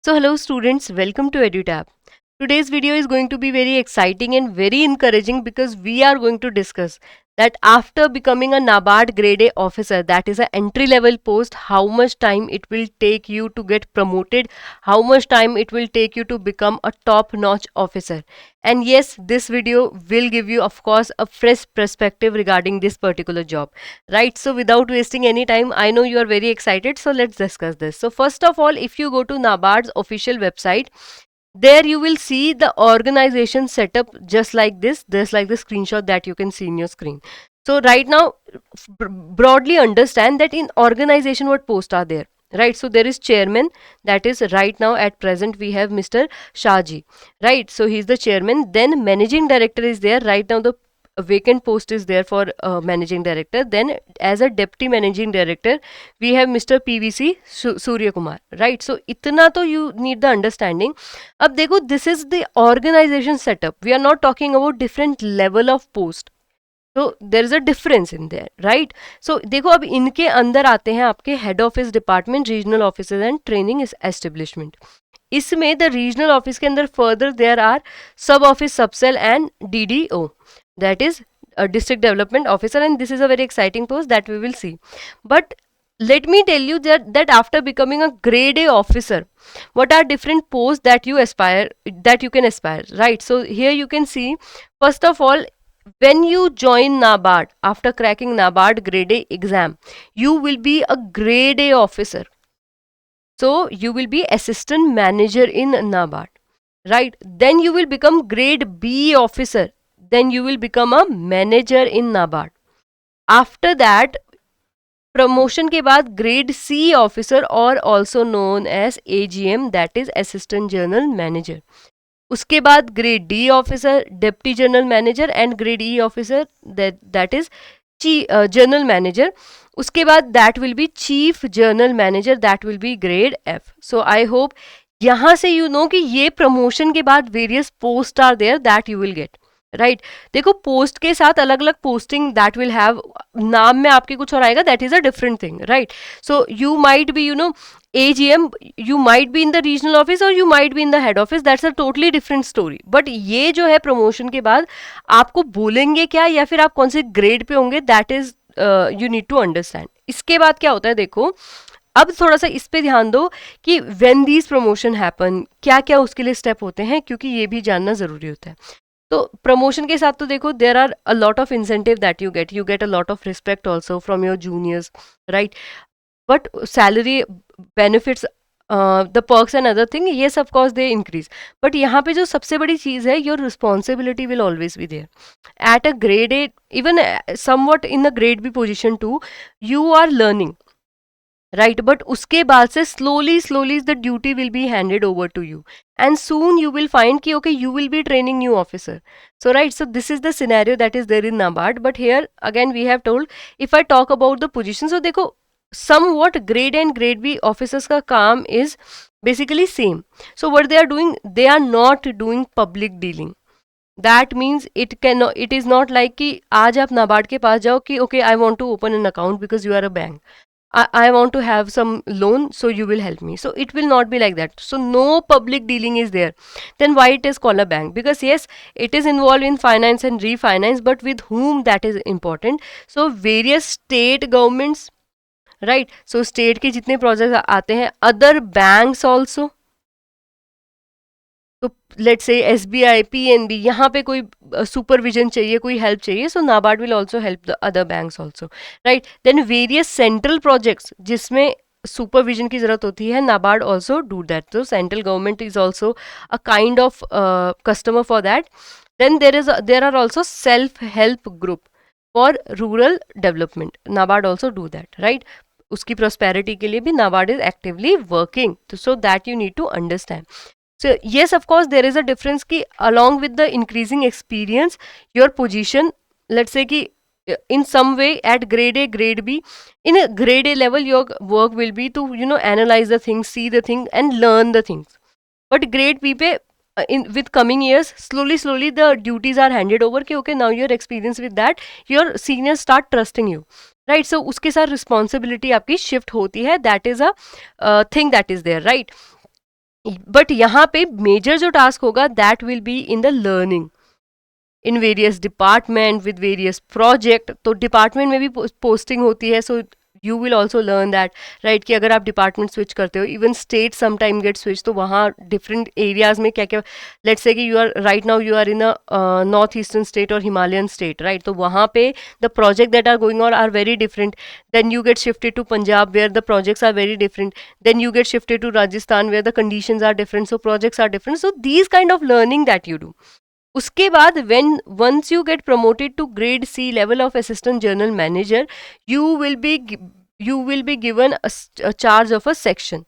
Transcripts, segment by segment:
So hello students, welcome to EduTap. Today's video is going to be very exciting and very encouraging because we are going to discuss that after becoming a NABARD grade A officer, that is an entry level post, how much time it will take you to get promoted, how much time it will take you to become a top notch officer. And yes, this video will give you of course a fresh perspective regarding this particular job. Right, so without wasting any time, I know you are very excited, so let's discuss this. So first of all, if you go to NABARD's official website, there you will see the organization setup just like this. There's like the screenshot that you can see in your screen. So right now, broadly understand that in organization what posts are there. Right, so there is chairman, that is right now at present we have Mr. Shaji. Right, so he's the chairman. Then managing director is there. Right now the vacant post is there for managing director. Then as a deputy managing director we have Mr. PVC Surya Kumar. Right, so itna to you need the understanding. अब देखो, this is the organization setup. We are not talking about different level of post. तो there is a difference in there, right. So देखो, अब इनके अंदर आते हैं आपके head office department, regional office and training establishment. इसमें द रीजनल ऑफिस के अंदर further there are sub office, sub cell and DDO, that is district development officer, and this is a very exciting post that we will see. But let me tell you that after becoming a grade A officer, what are different posts that you aspire, that you can aspire, right? So here you can see, first of all, when you join NABARD after cracking NABARD grade A exam, you will be a grade A officer. So you will be assistant manager in NABARD, right? Then you will become grade B officer. Then you will become a manager in NABARD. After that, promotion के बाद grade C officer और also known as AGM, that is assistant general manager. उसके बाद grade D officer, deputy general manager and grade E officer, that is general manager. उसके बाद that will be chief general manager, that will be grade F. So I hope यहाँ से you know कि ये promotion के बाद various post are there that you will get. Right, देखो post के साथ अलग अलग पोस्टिंग दैट विल हैव, नाम में आपके कुछ और आएगा, that is a different thing. Right, so you might be AGM, you might be in the regional office or you might be in the head office, that's a totally different story. But ये जो है promotion के बाद आपको बोलेंगे क्या या फिर आप कौन से ग्रेड पे होंगे, that is you need to understand. इसके बाद क्या होता है, देखो अब थोड़ा सा इस पे ध्यान दो कि व्हेन दीज प्रमोशन हैपन, क्या क्या उसके लिए स्टेप होते हैं, क्योंकि ये भी जानना ज़रूरी होता है. तो प्रमोशन के साथ तो देखो there are a lot of incentive that you get a lot of respect also from your juniors, right. But salary, benefits, the perks and other thing, yes of course they increase. But यहाँ पे जो सबसे बड़ी चीज़ है, your responsibility will always be there at a grade A, even somewhat in the grade B position too. You are learning, right, but uske baad se slowly the duty will be handed over to you, and soon you will find ki okay, you will be training new officer. So right, so this is the scenario that is there in NABARD. But here again we have told, if I talk about the position, so dekho somewhat grade and grade B officers ka kaam is basically same. So what they are doing, they are not doing public dealing. That means it is not like कि आज आप नाबार्ड के पास जाओ कि okay, I want to open an account because you are a bank. I want to have some loan, so you will help me. So it will not be like that. So no public dealing is there. Then why it is called a bank? Because yes, it is involved in finance and refinance, but with whom, that is important. So various state governments, right? So state के जितने projects आते हैं, other banks also. तो let's say SBI, PNB, यहाँ पे कोई supervision चाहिए, कोई हेल्प चाहिए, so NABARD will also help the other banks also, right. Then various central projects जिसमें सुपरविजन की जरूरत होती है, नाबार्ड ऑल्सो डू दैट. तो central government is also a kind of customer for that. Then there are also self help group for rural development, NABARD also do that, right. उसकी prosperity के लिए भी NABARD is actively working, so that you need to understand. So yes, of course, there is a difference ki along with the increasing experience, your position, let's say ki in some way at grade A, grade B, in a grade A level, your work will be to, analyze the things, see the thing and learn the things. But grade B pe, with coming years, slowly the duties are handed over ki okay, now you're experienced with that, your seniors start trusting you. Right, so uske साथ responsibility आपकी shift होती है, that is a thing that is there, right. But यहाँ पे major जो task होगा that will be in the learning in various department with various project. तो department में भी पोस्टिंग होती है, so you will also learn that, right, कि अगर आप डिपार्टमेंट स्विच करते हो, even state some time get switch, तो वहाँ डिफरेंट एरियाज में क्या क्या, लेट्स से कि you are right now you are in a north eastern state और हिमालयन स्टेट, राइट, तो वहाँ पे the project that are going on are very different. Then you get shifted to Punjab where the projects are very different. Then you get shifted to Rajasthan where the conditions are different, so projects are different. So these kind of learning that you do. उसके बाद when once you get promoted to grade C level of assistant general manager, you will be you will be given a charge of a section,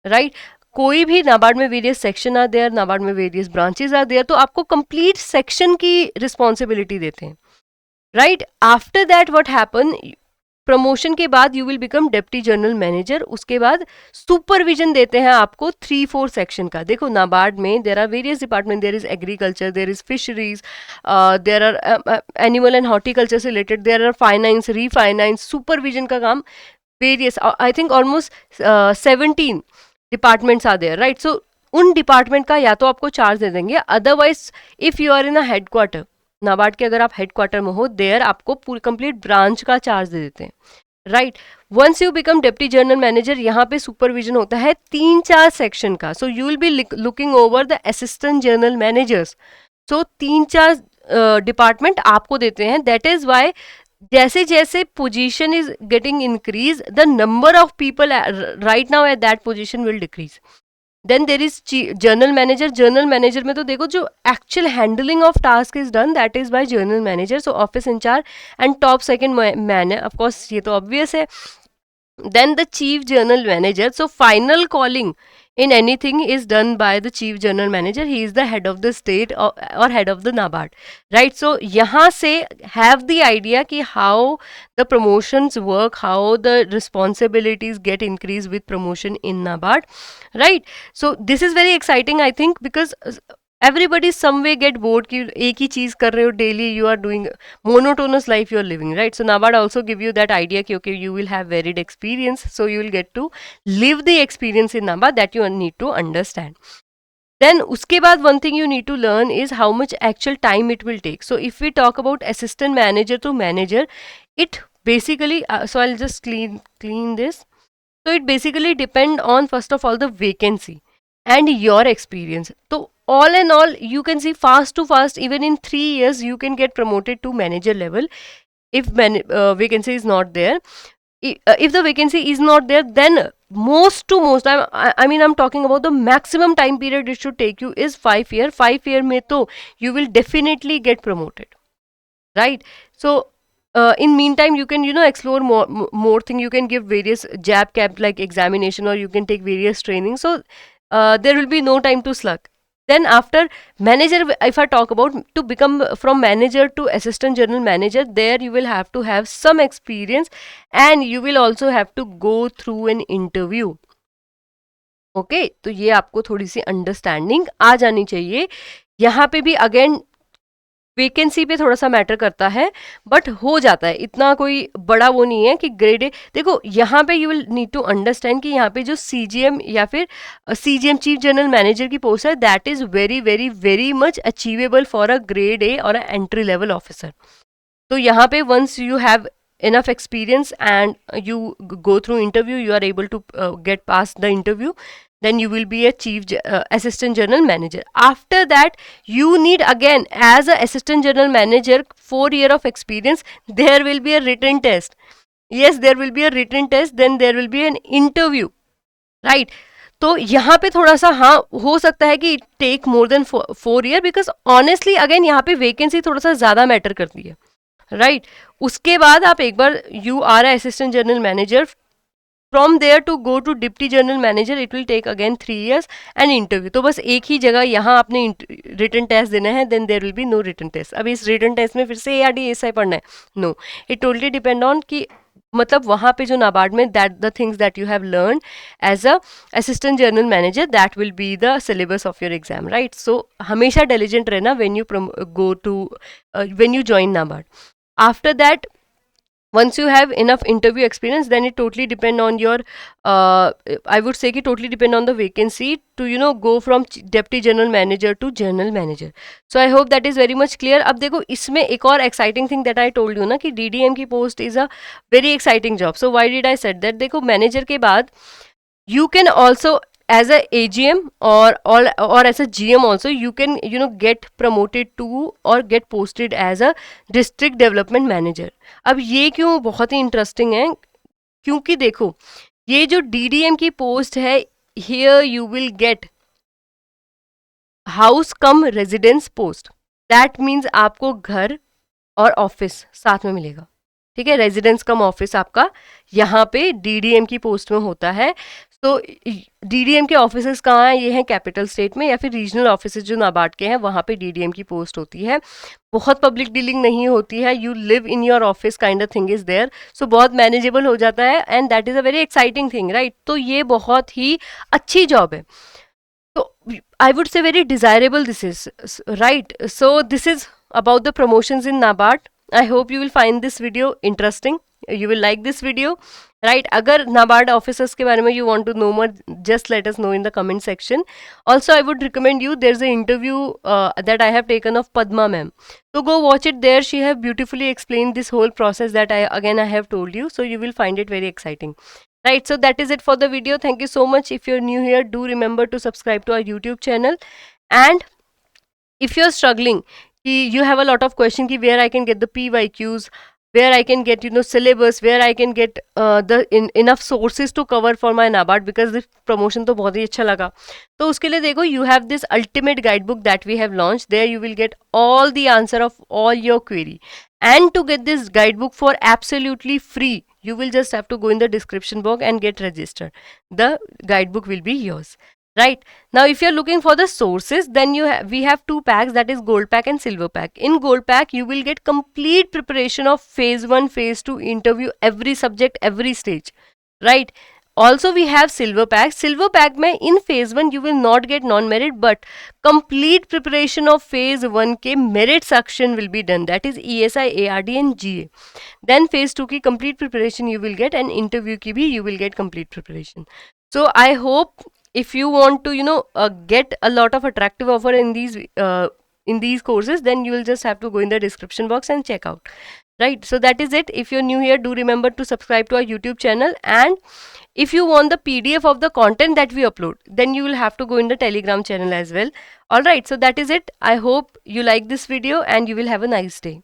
right. कोई भी नाबार्ड में various section are there, NABARD में various branches are there, तो आपको complete section की responsibility देते हैं, right. After that what happen, promotion के बाद you will become deputy general manager. उसके बाद सुपरविजन देते हैं आपको 3-4 सेक्शन का. देखो नाबार्ड में there are various department, there is agriculture, there is fisheries, there are animal and horticulture से related, there are finance, refinance. Supervision का काम various, I think almost 17 departments are there, right. So उन department का या तो आपको charge दे देंगे, otherwise if you are in a headquarter, NABARD के अगर आप हेडक्वार्टर में हो, देयर आपको पूरी कंप्लीट ब्रांच का चार्ज दे देते हैं, right. Once you become deputy general manager, यहाँ पे सुपरविजन होता है 3-4 सेक्शन का. So you will be looking over the assistant general managers. So 3-4 department आपको देते हैं. दैट इज वाई जैसे जैसे position is getting increase, the number of people right now at that position will decrease. Then there is general manager. General manager में तो देखो जो actual handling of task is done that is by journal manager. So office in charge and top second man है, of course ये तो obvious है. Then the chief general manager. So final calling in anything is done by the chief general manager. He is the head of the state or head of the NABARD, right. So यहाँ से have the idea कि how the promotions work, how the responsibilities get increased with promotion in NABARD, right. So this is very exciting, I think, because everybody some way get bored कि एक ही चीज कर रहे हो daily, you are doing monotonous life you are living, right. So NABARD also give you that idea कि okay, you will have varied experience, so you will get to live the experience in NABARD that you need to understand. Then उसके बाद one thing you need to learn is how much actual time it will take. So if we talk about assistant manager to manager, it basically so I'll just clean this. So it basically depend on first of all the vacancy and your experience. So all in all, you can see fast to fast, even in 3 years you can get promoted to manager level if vacancy is not there. If the vacancy is not there, then most to most, I mean I'm talking about the maximum time period it should take you is 5 year. 5 year mein to you will definitely get promoted, right. So in meantime you can explore more thing. You can give various jab cap like examination, or you can take various training. So there will be no time to slug. Then after manager, if I talk about to become from manager to assistant general manager, there you will have to have some experience, and you will also have to go through an interview. Okay तो ये आपको थोड़ी सी understanding आ जानी चाहिए. यहाँ पे भी again vacancy पे थोड़ा सा मैटर करता है, बट हो जाता है, इतना कोई बड़ा वो नहीं है कि ग्रेड ए. देखो यहाँ पे you will need to understand कि यहाँ पे जो सीजीएम या फिर सीजीएम चीफ जनरल मैनेजर की पोस्ट है, that is very very very much achievable for a grade A और अ एंट्री लेवल ऑफिसर. तो यहाँ पे once you have enough experience and you go through interview, you are able to get past the interview, then you will be a chief assistant general manager. After that you need again as a assistant general manager 4 year of experience. There will be a written test. Yes, there will be a written test, then there will be an interview, right. तो यहाँ पे थोड़ा सा हाँ हो सकता है कि take more than 4 year, because honestly again यहाँ पे वेकेंसी थोड़ा सा ज़्यादा मैटर करती है, राइट. उसके बाद आप एक बार you are assistant general manager, from there to go to deputy general manager it will take again 3 years and interview. तो बस एक ही जगह यहाँ आपने रिटन टेस्ट देना है, then there will be no written test. अभी इस रिटन टेस्ट में फिर से ARD पढ़ना है, no, it totally depend on कि मतलब वहाँ पे जो नाबार्ड में that the things that you have learn as a assistant general manager, that will be the syllabus of your exam, right. So हमेशा डिलिजेंट रहना when you go to when you join NABARD. After that once you have enough interview experience, then it totally depend on your I would say कि totally depend on the vacancy to go from deputy general manager to general manager. So I hope that is very much clear. अब देखो इसमें एक और exciting thing that I told you ना कि DDM की post is a very exciting job. So why did I said that? देखो manager के बाद you can also as a AGM or as a GM also you can get promoted to or get posted as a district development manager. अब ये क्यों बहुत ही interesting है, क्योंकि देखो ये जो DDM की पोस्ट है, here you will gate house come residence post. That means आपको घर और ऑफिस साथ में मिलेगा. ठीक है, रेजिडेंस कम ऑफिस आपका यहाँ पे DDM की पोस्ट में होता है. तो DDM के ऑफिसेस कहाँ हैं? ये हैं कैपिटल स्टेट में, या फिर रीजनल ऑफिसेस जो नाबार्ड के हैं वहाँ पे DDM की पोस्ट होती है. बहुत पब्लिक डीलिंग नहीं होती है, you live in your office kind of thing is there. So बहुत मैनेजेबल हो जाता है and that is a very exciting thing, right. तो ये बहुत ही अच्छी जॉब है. तो I would say very desirable this is, right. So this is about the promotions in NABARD. I hope you will find this video interesting. You will like this video, right? अगर NABARD officers के बारे में you want to know more, just let us know in the comment section. Also, I would recommend you, there's an interview that I have taken of Padma ma'am. So go watch it there. She have beautifully explained this whole process that I have told you. So you will find it very exciting. Right, so that is it for the video. Thank you so much. If you're new here, do remember to subscribe to our YouTube channel. And if you're struggling, you have a lot of question ki where I can get the PYQs, where I can get syllabus, where I can get enough sources to cover for my NABARD, because this promotion तो बहुत ही अच्छा लगा. तो उसके लिए देखो, you have this ultimate guidebook that we have launched. There you will get all the answer of all your query. And to get this guidebook for absolutely free, you will just have to go in the description box and get registered. The guidebook will be yours. Right, now if you're looking for the sources, then we have two packs, that is gold pack and silver pack. In gold pack you will get complete preparation of phase 1 phase 2 interview, every subject, every stage, right. Also we have silver pack. Silver pack mein in phase 1 you will not get non-merit, but complete preparation of phase 1 ke merit section will be done, that is ESI, ARD and GA. Then phase 2 ki complete preparation you will get, and interview ki bhi you will get complete preparation. So I hope if you want to get a lot of attractive offer in these courses, then you will just have to go in the description box and check out, right. So that is it. If you're new here, do remember to subscribe to our YouTube channel, and if you want the PDF of the content that we upload, then you will have to go in the Telegram channel as well. All right, so that is it. I hope you like this video and you will have a nice day.